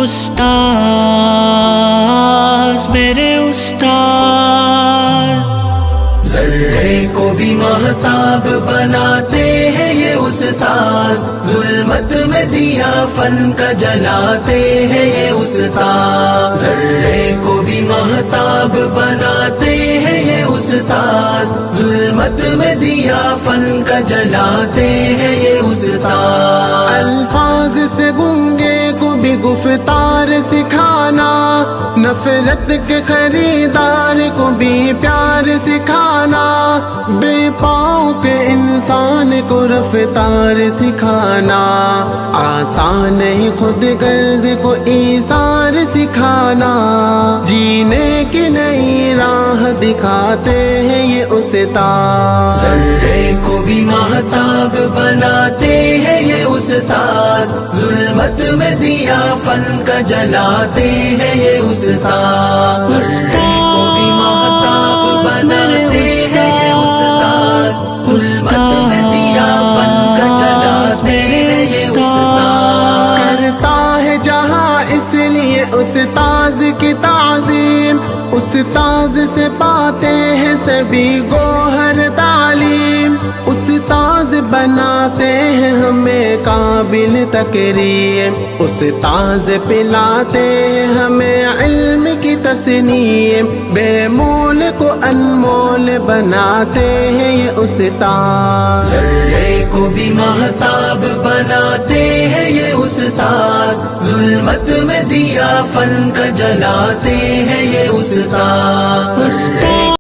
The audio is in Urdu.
استاذ میرے استاذ، ذرے کو بھی مہتاب بناتے ہیں یہ استاذ، ظلمت میں دیا فن کا جلاتے ہیں یہ استاذ، ذرے کو بھی مہتاب بناتے ہیں یہ استاذ، ظلمت میں دیا فن کا جلاتے ہیں یہ استاذ، الفاظ سے گنگے کو بھی گفتار سکھانا، نفرت کے خریدار کو بھی پیار سکھانا، بے پاؤں کے انسان کو رفتار سکھانا، آسان نہیں خود غرض کو ایثار سکھانا، جینے کی نئی راہ دکھاتے ہیں یہ استاد، ذرے کو بھی مہتاب بناتے ہیں یہ استاذ، ظلمت میں دیا فن کا جلاتے ہیں یہ استاذ، ذرے کو بھی مہتاب بناتے ہیں یہ استاذ، ظلمت میں دیا فن کا جلاتے ہیں یہ استاذ، کرتا ہے جہاں اس لیے استاذ کی تعظیم، استاذ سے پاتے ہیں سبھی گوہر تعلیم، استاذ بناتے ہیں ہمیں قابل تکریم، استاذ پلاتے ہیں ہمیں علم کی تسنیم، بے مول کو انمول بناتے ہیں یہ استاذ، ذرے کو بھی مہتاب بناتے ہیں یہ استاذ، ظلمت میں دیا فن کا جلاتے ہیں یہ استاذ،